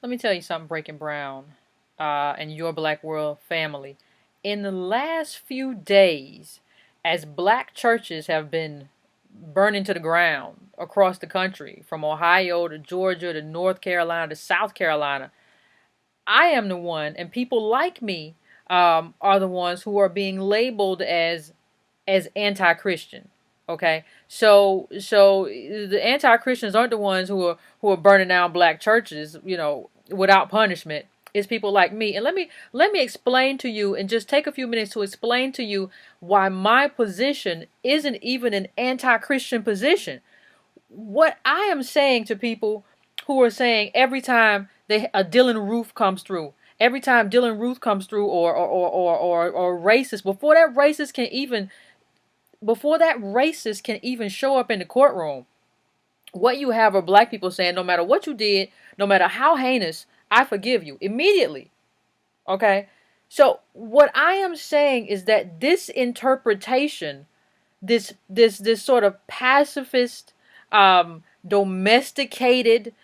Let me tell you something, Breaking Brown, and your Black World family. In the last few days, as black churches have been burning to the ground across the country, from Ohio to Georgia to North Carolina to South Carolina, I am the one, and people like me are the ones who are being labeled as anti-Christian. Okay, so the anti-Christians aren't the ones who are burning down black churches, without punishment. It's people like me. And let me explain to you, and just take a few minutes to explain to you why my position isn't even an anti-Christian position. What I am saying to people who are saying every time a Dylan Roof comes through, every time Dylan Roof comes through, or racist, before that racist can even show up in the courtroom, what you have are black people saying, no matter what you did, no matter how heinous, I forgive you immediately. Okay? So what I am saying is that this interpretation, this sort of pacifist, domesticated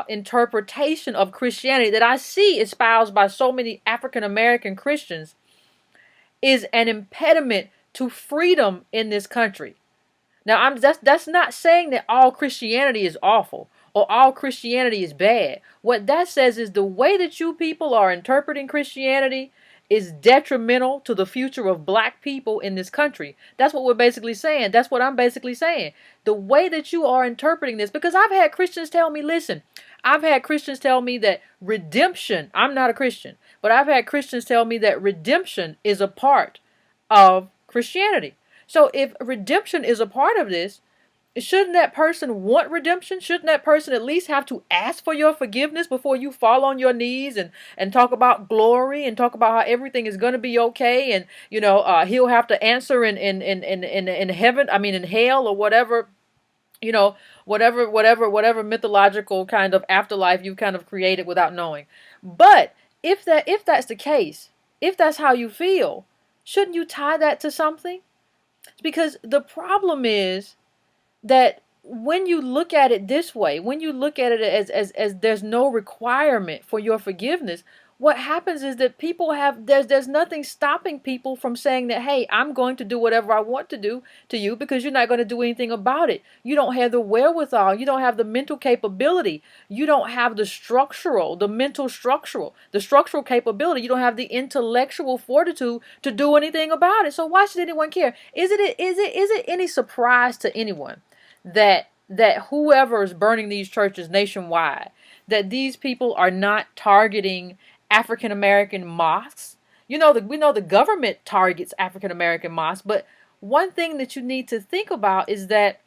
interpretation of Christianity that I see espoused by so many African American Christians, is an impediment to freedom in this country. Now, that's not saying that all Christianity is awful or all Christianity is bad. What that says is the way that you people are interpreting Christianity is detrimental to the future of black people in this country. That's what we're basically saying. That's what I'm basically saying. The way that you are interpreting this, because I've had Christians tell me, listen, I've had Christians tell me that redemption, I'm not a Christian, but I've had Christians tell me that redemption is a part of Christianity. So if redemption is a part of this, shouldn't that person want redemption? Shouldn't that person at least have to ask for your forgiveness before you fall on your knees and talk about glory and talk about how everything is going to be okay, and he'll have to answer in heaven, I mean in hell, or whatever, whatever mythological kind of afterlife you've kind of created without knowing. But if that's the case, if that's how you feel, shouldn't you tie that to something? Because the problem is that when you look at it this way, when you look at it as there's no requirement for your forgiveness, what happens is that people have there's nothing stopping people from saying that, hey, I'm going to do whatever I want to do to you, because you're not going to do anything about it. You don't have the wherewithal, you don't have the mental capability, you don't have the structural capability, you don't have the intellectual fortitude to do anything about it. So why should anyone care? Is it any surprise to anyone that whoever is burning these churches nationwide, that these people are not targeting African American mosques? We know the government targets African American mosques, but one thing that you need to think about is that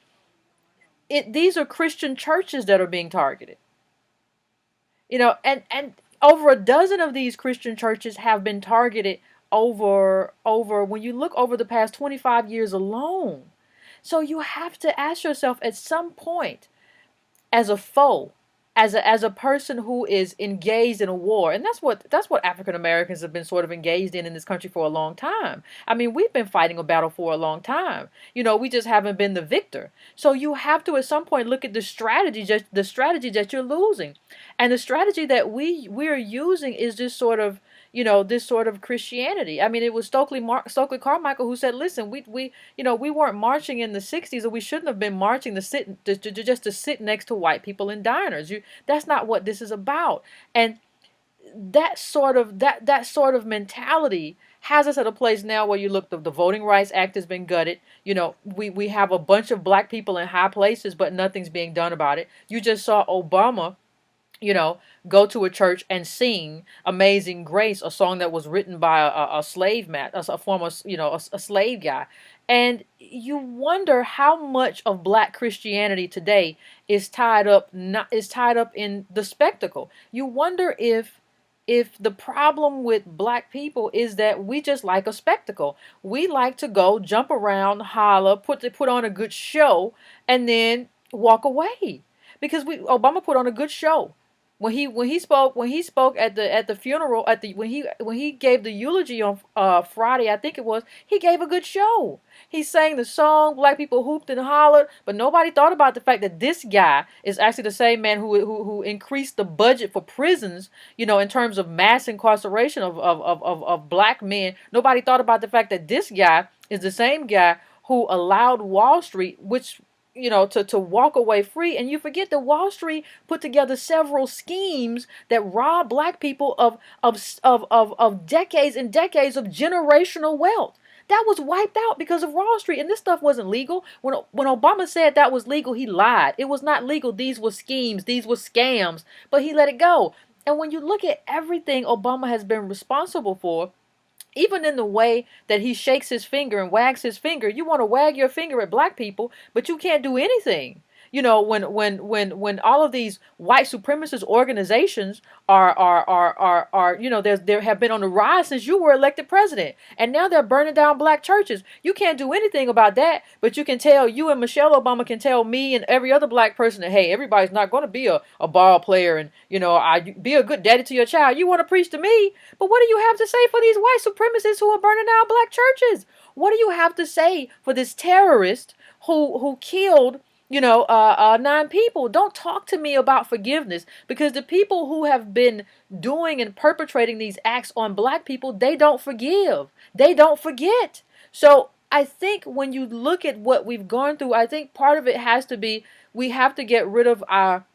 these are Christian churches that are being targeted. And over a dozen of these Christian churches have been targeted over when you look over the past 25 years alone. So you have to ask yourself at some point, as a foe, as a person who is engaged in a war, and that's what African Americans have been sort of engaged in this country for a long time. I mean, we've been fighting a battle for a long time. We just haven't been the victor. So you have to at some point look at the strategy that you're losing, and the strategy that we're using is this sort of Christianity. I mean, it was Stokely Carmichael who said, "Listen, we weren't marching in the '60s, or we shouldn't have been marching just to sit next to white people in diners. That's not what this is about." And that sort of mentality has us at a place now where you look, the Voting Rights Act has been gutted. We have a bunch of black people in high places, but nothing's being done about it. You just saw Obama, go to a church and sing Amazing Grace, a song that was written by a slave man, a former, a slave guy. And you wonder how much of black Christianity today is tied up in the spectacle. You wonder if the problem with black people is that we just like a spectacle. We like to go jump around, holler, put on a good show, and then walk away. Because Obama put on a good show. when he spoke at the funeral, when he gave the eulogy on Friday, I think it was, he gave a good show. He sang the song, black people hooped and hollered, but nobody thought about the fact that this guy is actually the same man who increased the budget for prisons, in terms of mass incarceration of black men. Nobody thought about the fact that this guy is the same guy who allowed Wall Street, which, to walk away free. And you forget that Wall Street put together several schemes that rob black people of decades and decades of generational wealth. That was wiped out because of Wall Street. And this stuff wasn't legal. When Obama said that was legal, he lied. It was not legal. These were schemes. These were scams. But he let it go. And when you look at everything Obama has been responsible for, even in the way that he shakes his finger and wags his finger, you want to wag your finger at black people, but you can't do anything. When all of these white supremacist organizations are there have been on the rise since you were elected president, and now they're burning down black churches. You can't do anything about that, but you and Michelle Obama can tell me and every other black person that, hey, everybody's not going to be a ball player, and I be a good daddy to your child. You want to preach to me, but what do you have to say for these white supremacists who are burning down black churches? What do you have to say for this terrorist who killed 9 people? Don't talk to me about forgiveness, because the people who have been doing and perpetrating these acts on black people, they don't forgive. They don't forget. So I think when you look at what we've gone through, I think part of it has to be, we have to get rid of our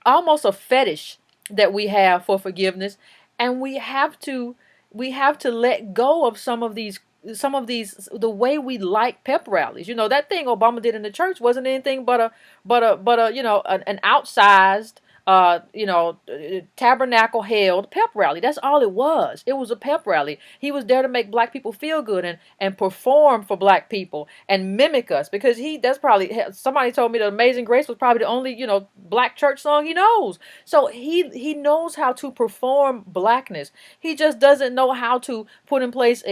almost a fetish that we have for forgiveness, and we have to let go of some of these, the way we like pep rallies. That thing Obama did in the church wasn't anything but a an outsized tabernacle held pep rally. That's all it was. It was a pep rally. He was there to make black people feel good and perform for black people and mimic us, because that's probably, somebody told me that Amazing Grace was probably the only black church song he knows. So he knows how to perform blackness. He just doesn't know how to put in place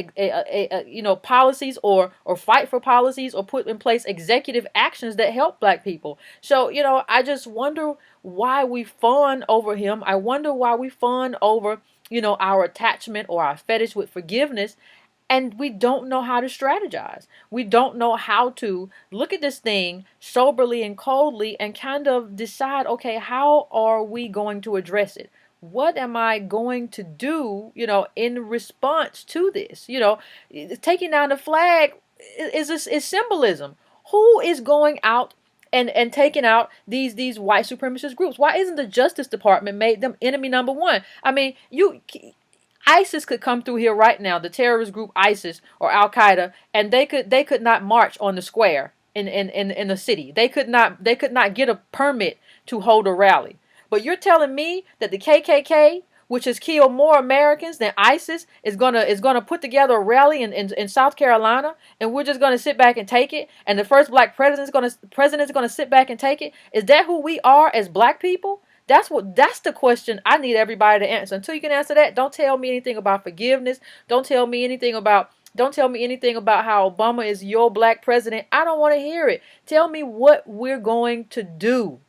policies, or fight for policies, or put in place executive actions that help black people. So I just wonder why we fawn over him. I wonder why we fawn over, our attachment or our fetish with forgiveness, and we don't know how to strategize. We don't know how to look at this thing soberly and coldly and kind of decide, okay, how are we going to address it? What am I going to do, in response to this? Taking down the flag is symbolism. Who is going out and taking out these white supremacist groups? Why isn't the Justice Department made them enemy number one? I mean, ISIS could come through here right now, the terrorist group ISIS or Al Qaeda, and they could not march on the square in the city. They could not get a permit to hold a rally. But you're telling me that the KKK, which has killed more Americans than ISIS, is gonna put together a rally in South Carolina, and we're just gonna sit back and take it, and the first black president's gonna sit back and take it? Is that who we are as black people? That's the question I need everybody to answer. Until you can answer that, don't tell me anything about forgiveness. Don't tell me anything about how Obama is your black president. I don't want to hear it. Tell me what we're going to do.